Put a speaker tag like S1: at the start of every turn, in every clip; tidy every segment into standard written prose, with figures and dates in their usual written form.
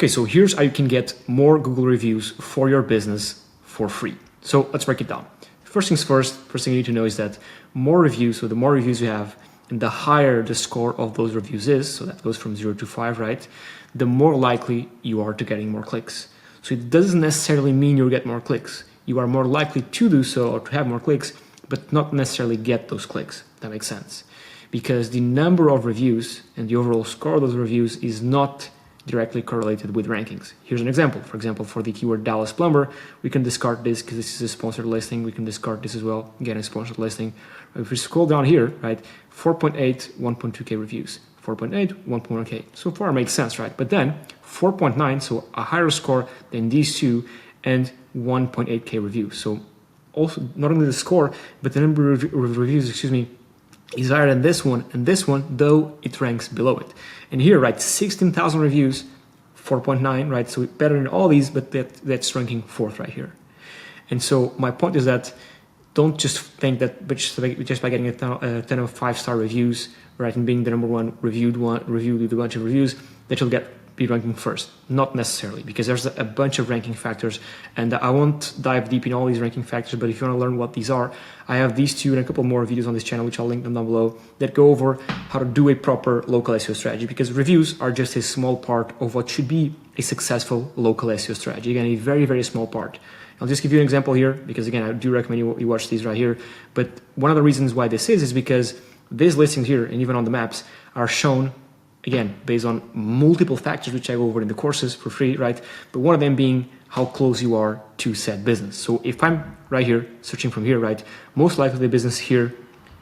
S1: Okay, so here's how you can get more Google reviews for your business for free. So let's break it down. First things first, first thing you need to know is that more reviews, so the more reviews you have, and the higher the score of those reviews is, so that goes from 0 to 5, right? The more likely you are to getting more clicks. So it doesn't necessarily mean you'll get more clicks. You are more likely to do so or to have more clicks, but not necessarily get those clicks. That makes sense. Because the number of reviews and the overall score of those reviews is not directly correlated with rankings. Here's an example. For example, for the keyword Dallas plumber, we can discard this because this is a sponsored listing. We can discard this as well, get a sponsored listing. If we scroll down here, right, 4.8, 1.2K reviews, 4.8, 1.1K. So far makes sense, right? But then 4.9, so a higher score than these two, and 1.8K reviews. So also not only the score, but the number of reviews, is higher than this one and this one, though it ranks below it. And here, right, 16,000 reviews, 4.9, right? So better than all these, but that's ranking 4th right here. And so my point is that don't just think that just by getting a 10 of 5-star reviews, right, and being the number one reviewed with a bunch of reviews, that you'll be ranking first. Not necessarily, because there's a bunch of ranking factors, and I won't dive deep in all these ranking factors, but if you want to learn what these are, I have these two and a couple more videos on this channel, which I'll link them down below, that go over how to do a proper local SEO strategy, because reviews are just a small part of what should be a successful local SEO strategy. Again, a very, very small part. I'll just give you an example here, because again, I do recommend you watch these right here. But one of the reasons why this is because these listings here, and even on the maps, are shown, again, based on multiple factors, which I go over in the courses for free, right? But one of them being how close you are to said business. So if I'm right here, searching from here, right, most likely the business here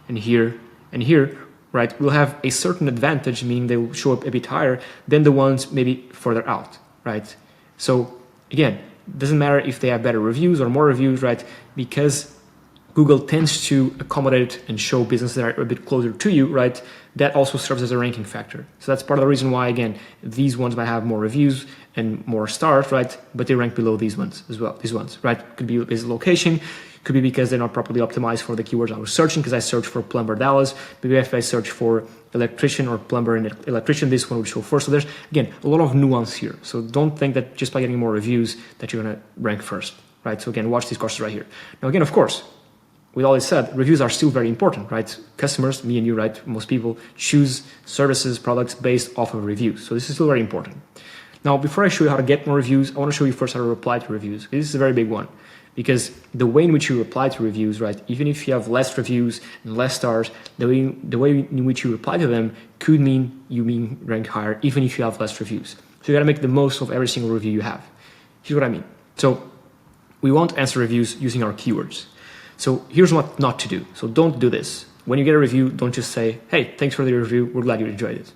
S1: and here and here, right, will have a certain advantage, meaning they will show up a bit higher than the ones maybe further out, right? So again, doesn't matter if they have better reviews or more reviews, right? Because Google tends to accommodate and show businesses that are a bit closer to you, right? That also serves as a ranking factor. So that's part of the reason why, again, these ones might have more reviews and more stars, right? But they rank below these ones as well, these ones, right? Could be based on location, could be because they're not properly optimized for the keywords I was searching, because I searched for plumber Dallas. Maybe if I search for electrician or plumber and electrician, this one would show first. So there's, again, a lot of nuance here. So don't think that just by getting more reviews that you're gonna rank first, right? So again, watch these courses right here. Now again, of course, with all this said, reviews are still very important, right? Customers, me and you, right? Most people choose services, products based off of reviews. So this is still very important. Now, before I show you how to get more reviews, I want to show you first how to reply to reviews. This is a very big one, because the way in which you reply to reviews, right? Even if you have less reviews and less stars, the way in which you reply to them could mean you rank higher, even if you have less reviews. So you got to make the most of every single review you have. Here's what I mean. So we want to answer reviews using our keywords. So here's what not to do. So don't do this. When you get a review, don't just say, hey, thanks for the review, we're glad you enjoyed it.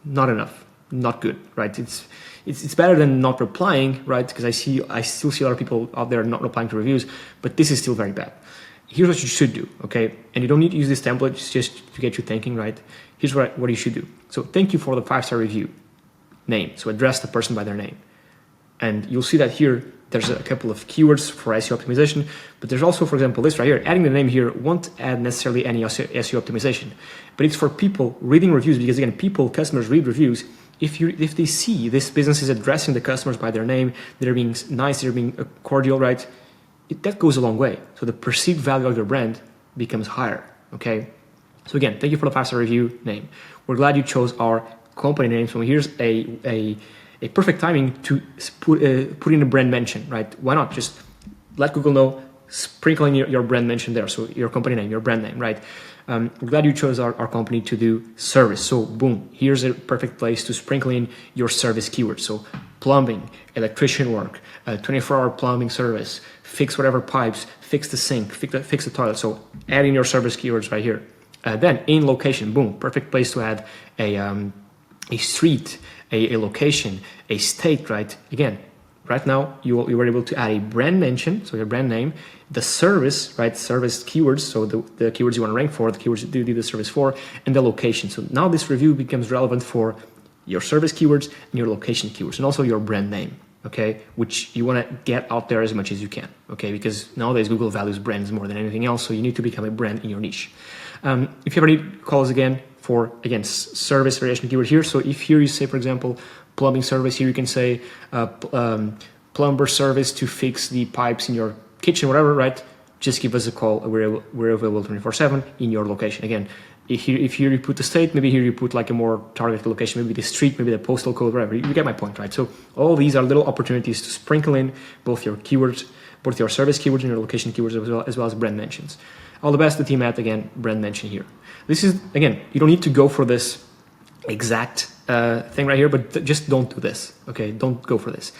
S1: Not enough, not good, right? It's better than not replying, right? Because I still see a lot of people out there not replying to reviews, but this is still very bad. Here's what you should do, okay? And you don't need to use this template, it's just to get you thinking, right? Here's what you should do. So thank you for the 5-star review. Name, so address the person by their name. And you'll see that here, there's a couple of keywords for SEO optimization, but there's also, for example, this right here. Adding the name here won't add necessarily any SEO optimization, but it's for people reading reviews, because again, customers read reviews. If they see this business is addressing the customers by their name, they're being nice, they're being cordial, right? That goes a long way. So the perceived value of your brand becomes higher, okay? So again, thank you for the 5-star review. Name. We're glad you chose our company name. So here's a perfect timing to put in a brand mention, right? Why not just let Google know, sprinkling your brand mention there. So your company name, your brand name, right? We're glad you chose our company to do service. So boom, here's a perfect place to sprinkle in your service keywords. So plumbing, electrician work, 24-hour plumbing service, fix whatever pipes, fix the sink, fix the toilet. So add in your service keywords right here. Then in location, boom, perfect place to add a street, a location, a state, right? Again, right now you were able to add a brand mention, so your brand name, the service, right? Service keywords, so the keywords you want to rank for, the keywords you do the service for, and the location. So now this review becomes relevant for your service keywords and your location keywords, and also your brand name, okay? Which you want to get out there as much as you can, okay? Because nowadays Google values brands more than anything else, so you need to become a brand in your niche. If you ever need calls again for, again, service variation keyword here. So if here you say, for example, plumbing service. Here you can say plumber service to fix the pipes in your kitchen, whatever, right? Just give us a call. We're available 24/7 in your location. Again, if here you put the state, maybe here you put like a more targeted location, maybe the street, maybe the postal code, whatever. You get my point, right? So all these are little opportunities to sprinkle in both your keywords, both your service keywords and your location keywords, as well as brand mentions. All the best, the team at, again, brand mention here. This is, again, you don't need to go for this exact thing right here, but just don't do this, okay? Don't go for this.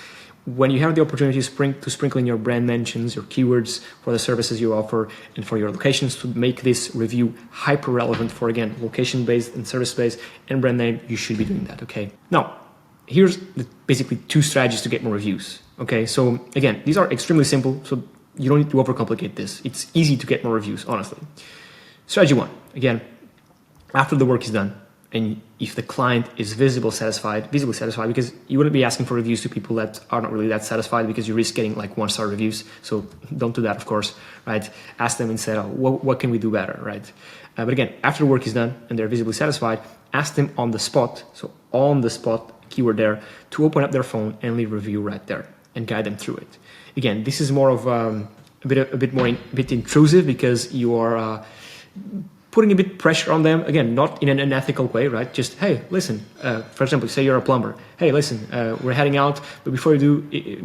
S1: When you have the opportunity to sprinkle in your brand mentions, your keywords for the services you offer, and for your locations to make this review hyper relevant for, again, location-based and service-based and brand name, you should be doing that, okay? Now, here's basically 2 strategies to get more reviews, okay? So again, these are extremely simple, so you don't need to overcomplicate this. It's easy to get more reviews, honestly. Strategy 1, again, after the work is done, and if the client is visibly satisfied, because you wouldn't be asking for reviews to people that are not really that satisfied, because you risk getting like 1-star reviews. So don't do that, of course, right? Ask them instead, what can we do better, right? But again, after the work is done and they're visibly satisfied, ask them on the spot, so on the spot keyword there, to open up their phone and leave a review right there and guide them through it. Again, this is more of a bit intrusive, because you are putting a bit pressure on them, again, not in an unethical way, right? Just, hey, listen, for example, say you're a plumber. Hey, listen, we're heading out, but before you do,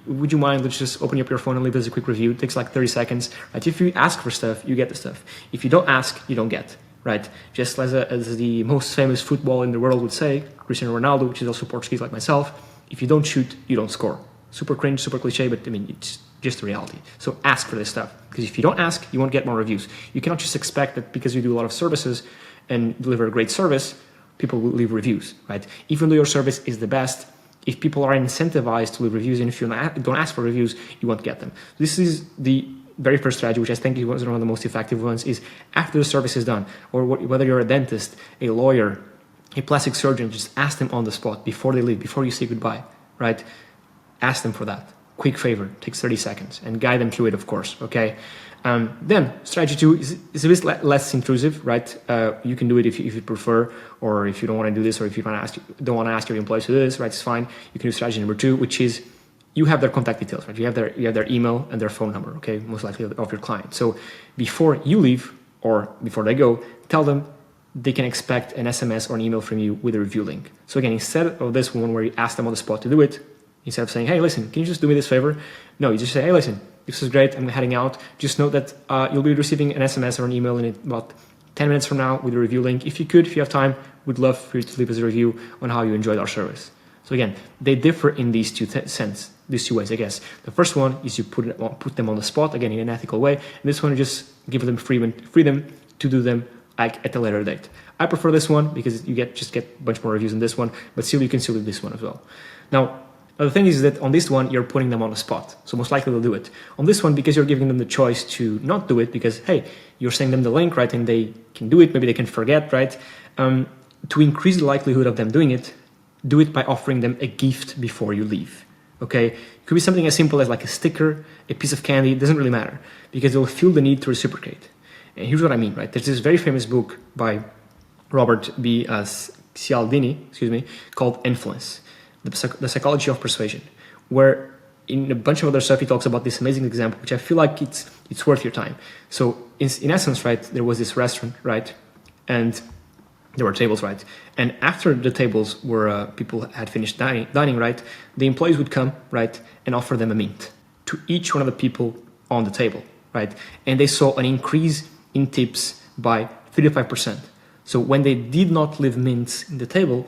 S1: would you mind, let's just open up your phone and leave us a quick review. It takes like 30 seconds, right? If you ask for stuff, you get the stuff. If you don't ask, you don't get, right? Just as the most famous footballer in the world would say, Cristiano Ronaldo, which is also Portuguese like myself, if you don't shoot, you don't score. Super cringe, super cliche, but I mean, it's just the reality. So ask for this stuff, because if you don't ask, you won't get more reviews. You cannot just expect that because you do a lot of services and deliver a great service, people will leave reviews, right? Even though your service is the best, if people are incentivized to leave reviews, and if you don't ask for reviews, you won't get them. This is the very first strategy, which I think was one of the most effective ones, is after the service is done, or whether you're a dentist, a lawyer, a plastic surgeon, just ask them on the spot before they leave, before you say goodbye, right? Ask them for that. Quick favor, takes 30 seconds, and guide them through it, of course, okay? Then strategy 2 is a bit less intrusive, right? You can do it if you prefer, or if you don't want to do this, or if you don't want to ask your employees to do this, right? It's fine. You can do strategy number 2, which is you have their contact details, right? You have their email and their phone number, okay? Most likely of your client. So before you leave, or before they go, tell them they can expect an SMS or an email from you with a review link. So again, instead of this one where you ask them on the spot to do it, instead of saying, hey, listen, can you just do me this favor? No, you just say, hey, listen, this is great, I'm heading out. Just note that you'll be receiving an SMS or an email in about 10 minutes from now with a review link. If you have time, we'd love for you to leave us a review on how you enjoyed our service. So again, they differ in these two ways, I guess. The first one is you put them on the spot, again, in an ethical way. And this one, you just give them freedom to do them at a later date. I prefer this one because you just get a bunch more reviews in this one, but still you can still do this one as well. Now, the thing is that on this one, you're putting them on the spot. So most likely they'll do it. On this one, because you're giving them the choice to not do it, because, hey, you're sending them the link, right? And they can do it. Maybe they can forget, right? To increase the likelihood of them doing it, do it by offering them a gift before you leave, okay? It could be something as simple as like a sticker, a piece of candy. It doesn't really matter, because they'll feel the need to reciprocate. And here's what I mean, right? There's this very famous book by Robert B. Cialdini, called Influence. The Psychology of Persuasion, where in a bunch of other stuff he talks about this amazing example, which I feel like it's worth your time. So in essence, right, there was this restaurant, right, and there were tables, right, and after the tables were people had finished dining, right, the employees would come, right, and offer them a mint to each one of the people on the table, right, and they saw an increase in tips by 35%. So when they did not leave mints in the table,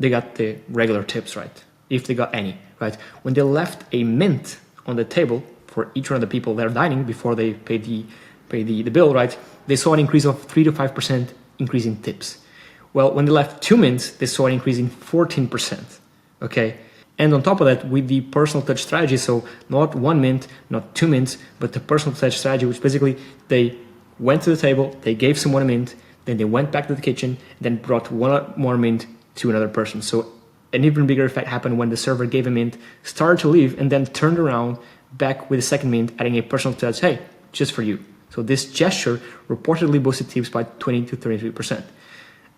S1: they got the regular tips, right? If they got any, right? When they left a mint on the table for each one of the people that are dining before they pay the bill, right? They saw an increase of 3 to 5% increase in tips. Well, when they left 2 mints, they saw an increase in 14%, okay? And on top of that, with the personal touch strategy, so not 1 mint, not 2 mints, but the personal touch strategy, which basically they went to the table, they gave someone a mint, then they went back to the kitchen, then brought one more mint to another person. So an even bigger effect happened when the server gave a mint, started to leave, and then turned around back with a second mint, adding a personal touch, hey, just for you. So this gesture reportedly boosted tips by 20 to 33%.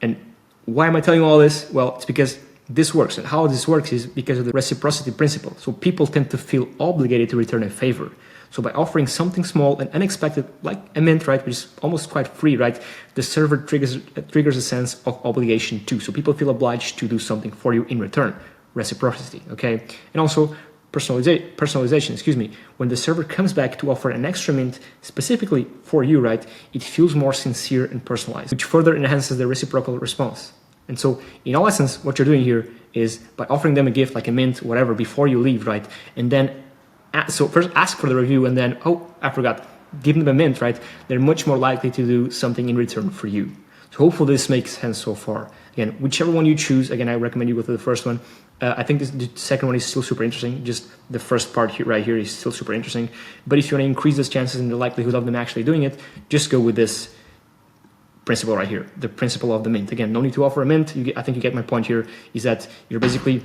S1: And why am I telling you all this? Well, it's because this works. And how this works is because of the reciprocity principle. So people tend to feel obligated to return a favor. So by offering something small and unexpected, like a mint, right, which is almost quite free, right, the server triggers a sense of obligation too. So people feel obliged to do something for you in return. Reciprocity, okay? And also personalization, excuse me. When the server comes back to offer an extra mint specifically for you, right, it feels more sincere and personalized, which further enhances the reciprocal response. And so in all essence, what you're doing here is by offering them a gift like a mint, whatever, before you leave, right? And then, so first ask for the review and then, oh, I forgot, give them a mint, right? They're much more likely to do something in return for you. So hopefully this makes sense so far. Again, whichever one you choose, again, I recommend you go to the first one. I think the second one is still super interesting. Just the first part here, right here is still super interesting. But if you want to increase those chances and the likelihood of them actually doing it, just go with this principle right here, the principle of the mint. Again, no need to offer a mint. I think you get my point here, is that you're basically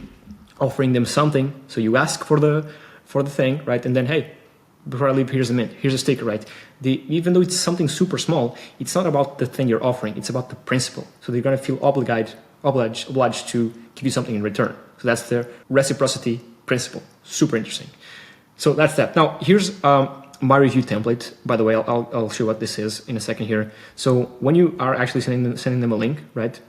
S1: offering them something. So you ask for the thing, right? And then, hey, before I leave, here's a mint, here's a sticker, right? Even though it's something super small, it's not about the thing you're offering, it's about the principle. So they're gonna feel obliged to give you something in return. So that's the reciprocity principle. Super interesting. So that's that. Now here's my review template. By the way, I'll show what this is in a second here. So when you are actually sending them a link, right?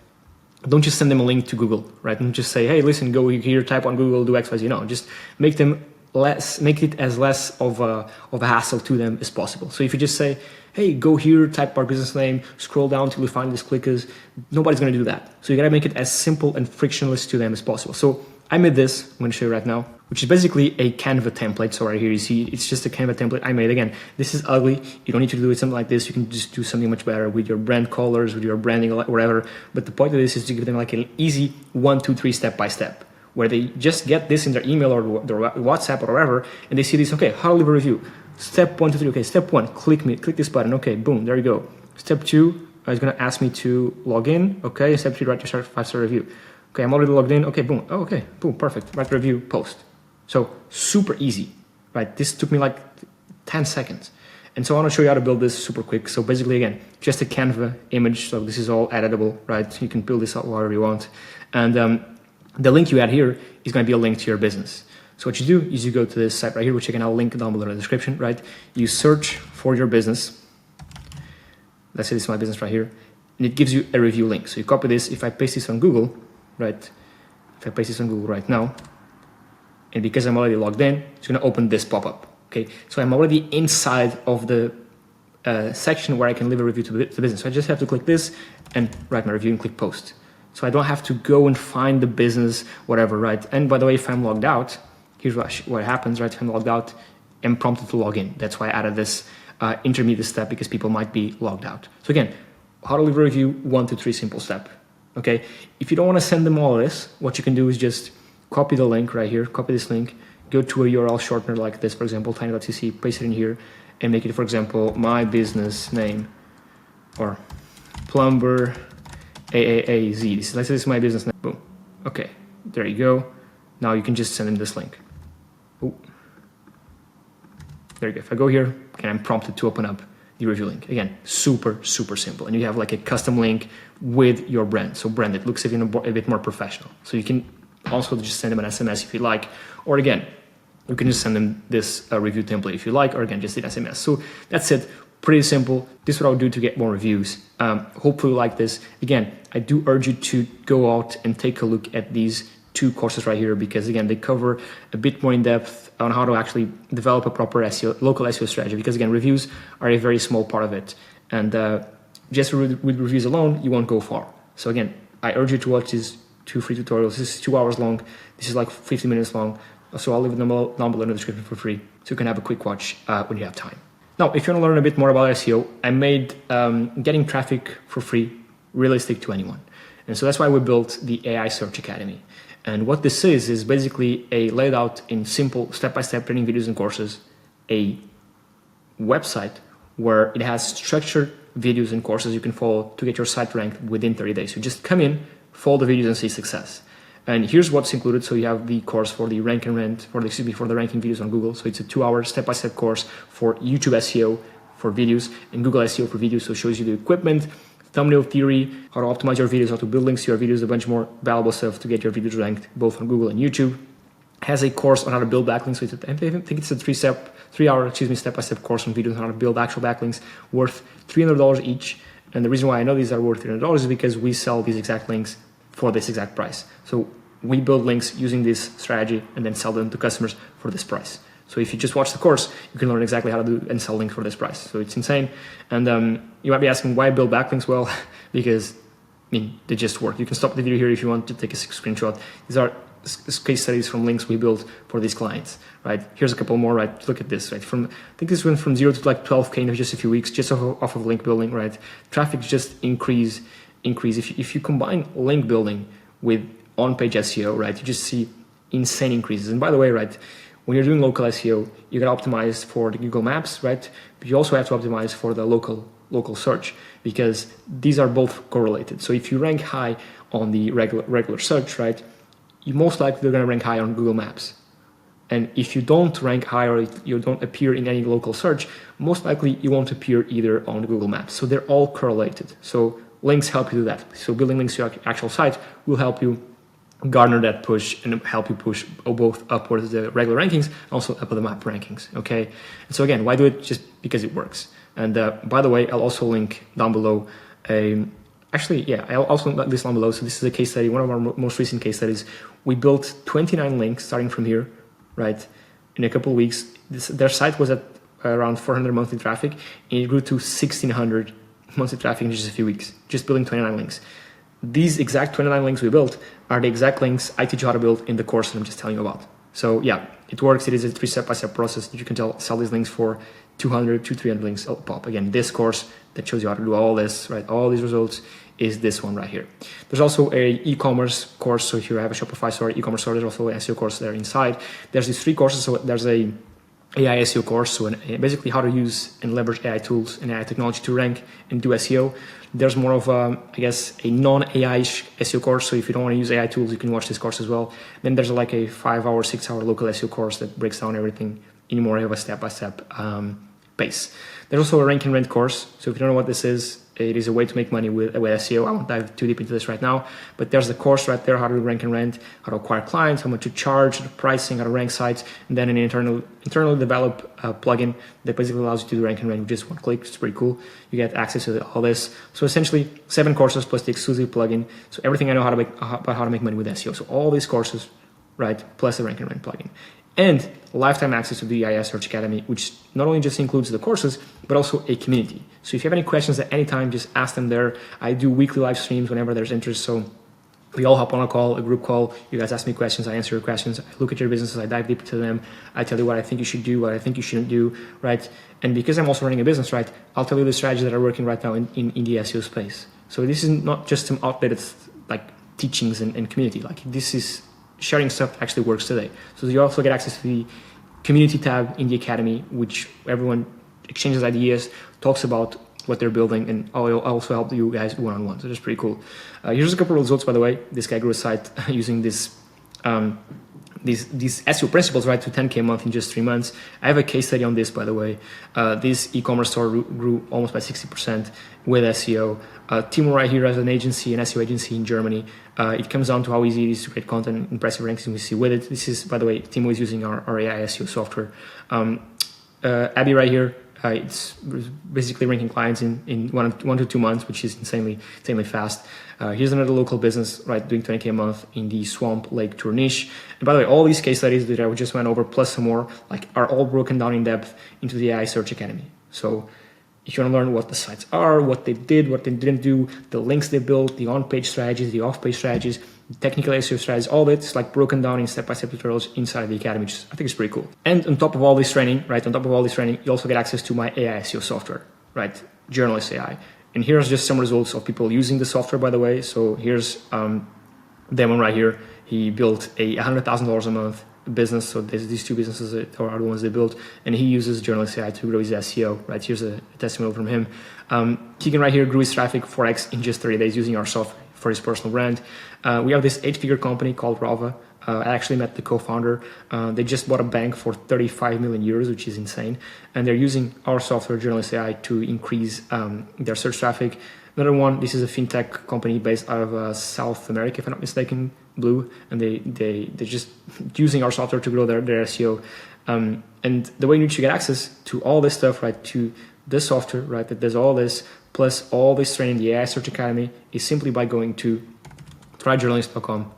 S1: Don't just send them a link to Google, right? And just say, hey, listen, go here, type on Google, do X, Y, Z. No, just make it as less of a hassle to them as possible. So if you just say, hey, go here, type our business name, scroll down till you find these clickers, nobody's gonna do that. So you gotta make it as simple and frictionless to them as possible. So I made this, I'm gonna show you right now, which is basically a Canva template. So right here you see, it's just a Canva template I made. Again, this is ugly. You don't need to do it something like this. You can just do something much better with your brand colors, with your branding, whatever. But the point of this is to give them like an easy 1, 2, 3 step by step, where they just get this in their email or their WhatsApp or whatever, and they see this, okay, how to leave a review. Step 1, 2, 3, okay, step 1, click this button, okay, boom, there you go. Step 2, it's gonna ask me to log in, okay, step 3, write your 5-star review. Okay, I'm already logged in, okay, boom, oh, okay, boom, perfect, write the review, post. So super easy, right? This took me like 10 seconds. And so I wanna show you how to build this super quick. So basically, again, just a Canva image, so this is all editable, right? You can build this out however you want. And the link you add here is going to be a link to your business. So what you do is you go to this site right here, which again, I'll link down below in the description, right? You search for your business. Let's say this is my business right here. And it gives you a review link. So you copy this. If I paste this on Google, right? If I paste this on Google right now, and because I'm already logged in, it's going to open this pop-up. Okay. So I'm already inside of the section where I can leave a review to the business. So I just have to click this and write my review and click post. So I don't have to go and find the business, whatever, right? And by the way, if I'm logged out, here's what happens, right? If I'm logged out, I'm prompted to log in. That's why I added this intermediate step, because people might be logged out. So again, how to leave a review, 1, 2, 3 simple step, okay? If you don't want to send them all of this, what you can do is just copy the link right here, copy this link, go to a URL shortener like this, for example, tiny.cc, paste it in here, and make it, for example, my business name, or plumber AAAZ. Let's say this is my business name. Boom. Okay, there you go. Now you can just send them this link. Ooh. There you go. If I go here, okay, I'm prompted to open up the review link. Again, super, super simple. And you have like a custom link with your brand. So branded, looks even a bit more professional. So you can also just send them an SMS if you like, or again, you can just send them this review template if you like, or again, just an SMS. So that's it. Pretty simple. This is what I would do to get more reviews. Hopefully you like this. Again, I do urge you to go out and take a look at these 2 courses right here, because again, they cover a bit more in depth on how to actually develop a proper SEO, local SEO strategy, because again, reviews are a very small part of it. And just with reviews alone, you won't go far. So again, I urge you to watch these 2 free tutorials. This is 2 hours long. This is like 50 minutes long. So I'll leave them down below in the description for free, so you can have a quick watch when you have time. Now, if you want to learn a bit more about SEO, I made getting traffic for free realistic to anyone. And so that's why we built the AI Search Academy. And what this is basically a laid out in simple step-by-step training videos and courses, a website where it has structured videos and courses you can follow to get your site ranked within 30 days. So just come in, follow the videos and see success. And here's what's included. So you have the course for the rank and rent, for the ranking videos on Google. So it's a 2-hour step-by-step course for YouTube SEO for videos and Google SEO for videos. So it shows you the equipment, thumbnail theory, how to optimize your videos, how to build links to your videos, a bunch more valuable stuff to get your videos ranked both on Google and YouTube. Has a course on how to build backlinks. So I think it's a 3-hour step-by-step course on videos on how to build actual backlinks worth $300 each. And the reason why I know these are worth $300 is because we sell these exact links for this exact price. So we build links using this strategy and then sell them to customers for this price. So if you just watch the course, you can learn exactly how to do and sell links for this price. So it's insane. And you might be asking, why build backlinks? Well, because they just work. You can stop the video here if you want to take a screenshot. These are case studies from links we built for these clients, right? Here's a couple more, right? Look at this, right? I think this went from 0 to like 12K in just a few weeks, just off of link building, right? Traffic just increase. If you combine link building with on-page SEO, right, you just see insane increases. And by the way, right, when you're doing local SEO, you got to optimize for the Google Maps, right? But you also have to optimize for the local search, because these are both correlated. So if you rank high on the regular search, right, you most likely are going to rank high on Google Maps. And if you don't rank high or you don't appear in any local search, most likely you won't appear either on Google Maps. So they're all correlated. So links help you do that. So building links to your actual site will help you garner that push and help you push both upwards the regular rankings, also up the map rankings, okay? And so again, why do it? Just because it works. And by the way, I'll also link down below I'll also link this down below. So this is a case study, one of our most recent case studies. We built 29 links starting from here, right? In a couple of weeks, their site was at around 400 monthly traffic, and it grew to 1,600 monthly traffic in just a few weeks, just building 29 links. These exact 29 links we built are the exact links I teach you how to build in the course that I'm just telling you about. So yeah, it works. It is a 3-step-by-step process that you can sell these links for 200 to 300 links a pop. Again, this course that shows you how to do all this, right? All these results is this one right here. There's also a e-commerce course. So if you have a Shopify store, e-commerce store, there's also an SEO course there inside. There's these 3 courses. So there's a AI SEO course, so basically how to use and leverage AI tools and AI technology to rank and do SEO. There's more of a non-AI SEO course, so if you don't want to use AI tools, you can watch this course as well. Then there's like a 5-hour, 6-hour local SEO course that breaks down everything in more of a step-by-step pace. There's also a rank and rent course, so if you don't know what this is, it is a way to make money with SEO. I won't dive too deep into this right now, but there's the course right there, how to rank and rent, how to acquire clients, how much to charge, the pricing, how to rank sites, and then an internally developed plugin that basically allows you to do rank and rent with just one click. It's pretty cool. You get access to all this. So essentially 7 courses plus the exclusive plugin. So everything I know about how to make money with SEO. So all these courses, right, plus the rank and rent plugin. And lifetime access to the AI Search Academy, which not only just includes the courses, but also a community. So if you have any questions at any time, just ask them there. I do weekly live streams whenever there's interest. So we all hop on a group call. You guys ask me questions, I answer your questions. I look at your businesses, I dive deep into them. I tell you what I think you should do, what I think you shouldn't do, right? And because I'm also running a business, right, I'll tell you the strategies that are working right now in the SEO space. So this is not just some outdated like teachings and community. Like this is sharing stuff that actually works today. So you also get access to the community tab in the academy, which everyone exchanges ideas, talks about what they're building, and I'll also help you guys one-on-one. So that's pretty cool. Here's a couple of results, by the way. This guy grew a site using these SEO principles, right, to 10K a month in just 3 months. I have a case study on this, by the way. This e-commerce store grew almost by 60% with SEO. Timo right here has an agency, an SEO agency in Germany. It comes down to how easy it is to create content, impressive rankings we see with it. This is, by the way, Timo is using our AI SEO software. Abby right here, it's basically ranking clients in 1 to 2 months, which is insanely fast. Here's another local business, right, doing 20K a month in the Swamp Lake Tour niche. And by the way, all these case studies that I just went over, plus some more, like, are all broken down in depth into the AI Search Academy. So if you want to learn what the sites are, what they did, what they didn't do, the links they built, the on-page strategies, the off-page strategies, technical SEO strategies, all of it's like broken down in step-by-step tutorials inside of the academy, which I think is pretty cool. And on top of all this training, right, you also get access to my AI SEO software, right, Journalist AI. And here's just some results of people using the software, by the way. So here's Demon right here. He built a $100,000 a month business. So these 2 businesses are the ones they built, and he uses Journalist AI to grow his SEO, right? Here's a testimonial from him. Keegan right here grew his traffic 4x in just 30 days using our software for his personal brand. We have this 8-figure company called Rava. I actually met the co-founder. They just bought a bank for 35 million euros, which is insane. And they're using our software, Journalist AI, to increase their search traffic. Another one, this is a fintech company based out of South America, if I'm not mistaken, Blue, and they're just using our software to grow their SEO. And the way in which you get access to all this stuff, right, to this software, right, that does all this, plus all this training, the AI Search Academy, is simply by going to tryjournalist.com,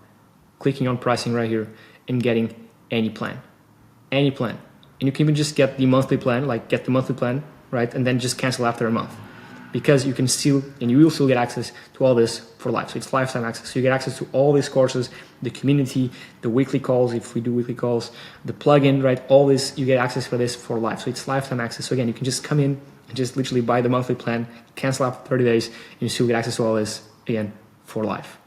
S1: clicking on pricing right here, and getting any plan. And you can even just get the monthly plan, right, and then just cancel after a month, because you can still, and you will still get access to all this for life. So it's lifetime access. So you get access to all these courses, the community, the weekly calls, if we do weekly calls, the plugin, right, all this, you get access for this for life. So it's lifetime access. So again, you can just come in and just literally buy the monthly plan, cancel after 30 days, and you still get access to all this, again, for life.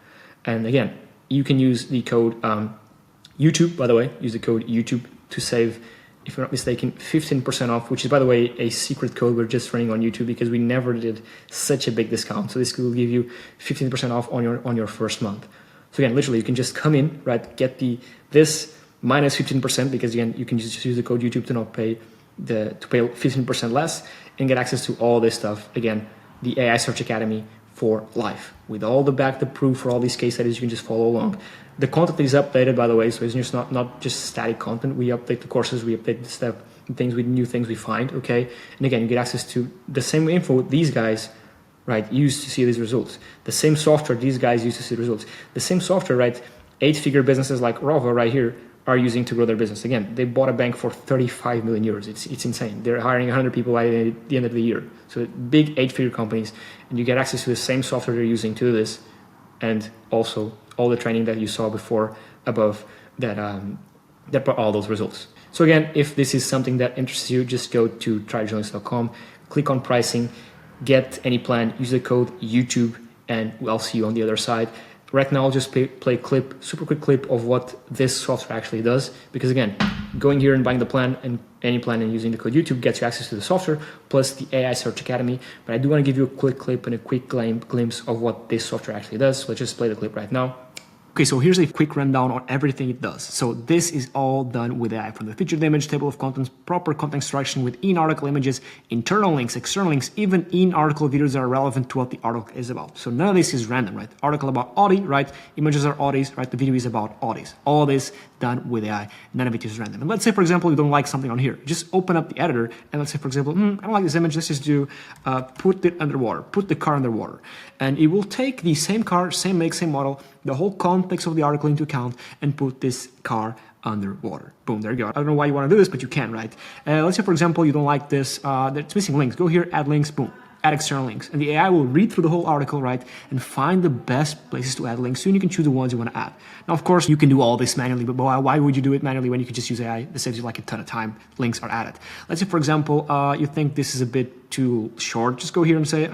S1: And again, you can use the code YouTube, by the way, use the code YouTube to save, if I'm not mistaken, 15% off, which is, by the way, a secret code we're just running on YouTube because we never did such a big discount. So this will give you 15% off on your first month. So again, literally, you can just come in, right, get this minus 15%, because again, you can just use the code YouTube to not pay 15% less and get access to all this stuff. Again, the AI Search Academy for life, with all the proof for all these case studies. You can just follow along. The content is updated, by the way, so it's just not just static content. We update the courses, we update the stuff, things with new things we find, okay? And again, you get access to the same info these guys, right, used to see these results. The same software these guys used to see the results. The same software, right, 8-figure businesses like Rova right here are using to grow their business. Again, they bought a bank for 35 million euros. It's insane. They're hiring 100 people by the end of the year. So big 8-figure companies, and you get access to the same software they're using to do this, and also all the training that you saw before above that brought all those results. So again, if this is something that interests you, just go to tryjournalist.com, click on pricing, get any plan, use the code YouTube, and I'll see you on the other side. Right now, I'll just play a clip, super quick clip of what this software actually does. Because again, going here and buying the plan and any plan and using the code YouTube gets you access to the software plus the AI Search Academy. But I do want to give you a quick clip and a quick glimpse of what this software actually does. So let's just play the clip right now. Okay, so here's a quick rundown on everything it does. So this is all done with AI, from the featured image, table of contents, proper content extraction with in-article images, internal links, external links, even in-article videos that are relevant to what the article is about. So none of this is random, right? Article about Audi, right? Images are Audis, right? The video is about Audis. All this done with AI. None of it is random. And let's say, for example, you don't like something on here. Just open up the editor and let's say, for example, I don't like this image. Let's just do put it underwater, put the car underwater. And it will take the same car, same make, same model, the whole context of the article into account, and put this car underwater. Boom, there you go. I don't know why you want to do this, but you can, right? Let's say, for example, you don't like this, it's missing links. Go here, add links, boom, add external links. And the AI will read through the whole article, right, and find the best places to add links. Soon you can choose the ones you want to add. Now, of course, you can do all this manually, but why would you do it manually when you could just use AI? That saves you like a ton of time. Links are added. Let's say, for example, you think this is a bit too short. Just go here and say,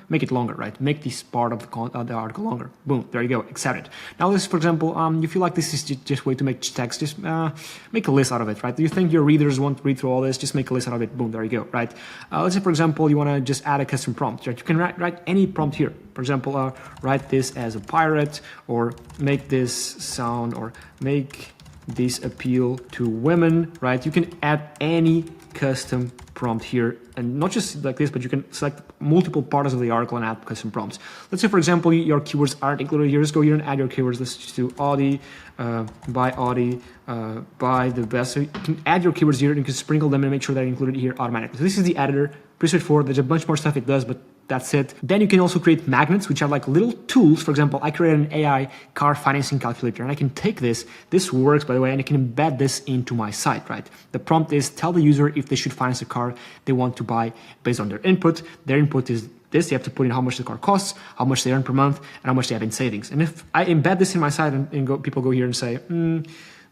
S1: make it longer, right? Make this part of the article longer. Boom, there you go, accept it. Now, this, for example, you feel like this is just way to make text, just make a list out of it, right? Do you think your readers want to read through all this? Just make a list out of it. Boom, there you go, right? Let's say, for example, you want to just add a custom prompt, right? You can write any prompt here. For example, write this as a pirate, or make this sound, or make this appeal to women, right? You can add any custom prompt here, and not just like this, but you can select multiple parts of the article and add custom prompts. Let's say, for example, your keywords aren't included here. Just go here and add your keywords. Let's just do Audi, buy Audi, buy the best. So you can add your keywords here and you can sprinkle them and make sure they're included here automatically. So this is the editor, pretty straightforward. There's a bunch more stuff it does, but that's it. Then you can also create magnets, which are like little tools. For example, I created an AI car financing calculator, and I can take this works, by the way, and I can embed this into my site, right? The prompt is tell the user if they should finance a car they want to buy based on their input. Their input is this. They have to put in how much the car costs, how much they earn per month, and how much they have in savings. And if I embed this in my site and people go here and say,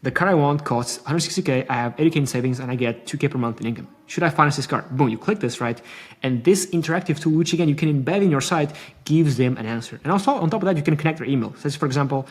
S1: the car I want costs 160K, I have 80K in savings, and I get 2K per month in income. Should I finance this car? Boom, you click this, right? And this interactive tool, which again, you can embed in your site, gives them an answer. And also on top of that, you can connect their email. So for example,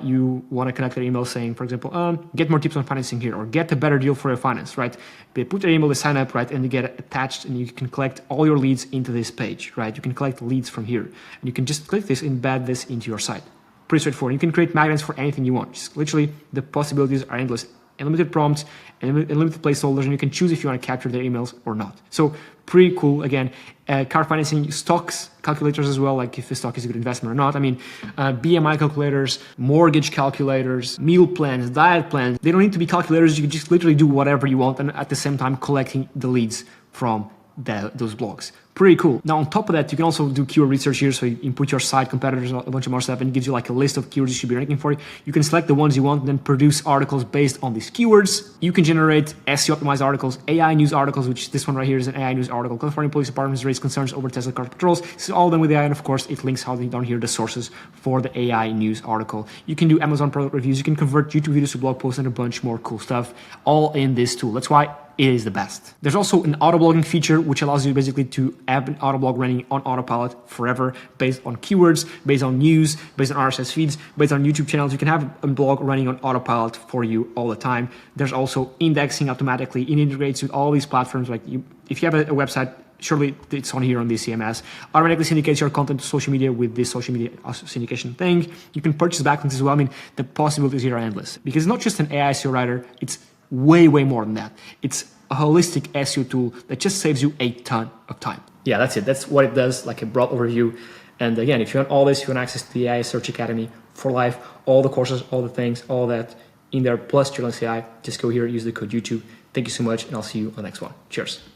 S1: you want to connect their email saying, for example, get more tips on financing here, or get a better deal for your finance, right? They put their email, they sign up, right? And they get attached, and you can collect all your leads into this page, right? You can collect leads from here. And you can just click this, embed this into your site. Pretty straightforward. You can create magnets for anything you want. Just literally, the possibilities are endless. unlimited prompts, and unlimited placeholders, and you can choose if you want to capture their emails or not. So pretty cool. Again, car financing, stocks calculators as well, like if a stock is a good investment or not. I mean, BMI calculators, mortgage calculators, meal plans, diet plans. They don't need to be calculators. You can just literally do whatever you want, and at the same time collecting the leads from those blogs. Pretty cool. Now, on top of that, you can also do keyword research here. So you input your site, competitors, a bunch of more stuff, and it gives you like a list of keywords you should be ranking for. You can select the ones you want and then produce articles based on these keywords. You can generate SEO optimized articles, AI news articles, which this one right here is an AI news article. California police departments raise concerns over Tesla car patrols. This is all done with AI, and of course, it links down here the sources for the AI news article. You can do Amazon product reviews. You can convert YouTube videos to blog posts and a bunch more cool stuff, all in this tool. That's why it is the best. There's also an auto blogging feature, which allows you basically to have an auto blog running on autopilot forever based on keywords, based on news, based on RSS feeds, based on YouTube channels. You can have a blog running on autopilot for you all the time. There's also indexing automatically. It integrates with all these platforms. Like if you have a website, surely it's on here on the CMS, automatically syndicates your content to social media with this social media syndication thing. You can purchase backlinks as well. I mean, the possibilities here are endless because it's not just an AI SEO writer. It's way more than that. It's a holistic SEO tool that just saves you a ton of time. Yeah, that's it. That's what it does, like a broad overview. And again, if you want all this, you want access to the AI Search Academy for life, all the courses, all the things, all that in there, plus Local SEO, just go here, use the code YouTube. Thank you so much, and I'll see you on the next one. Cheers.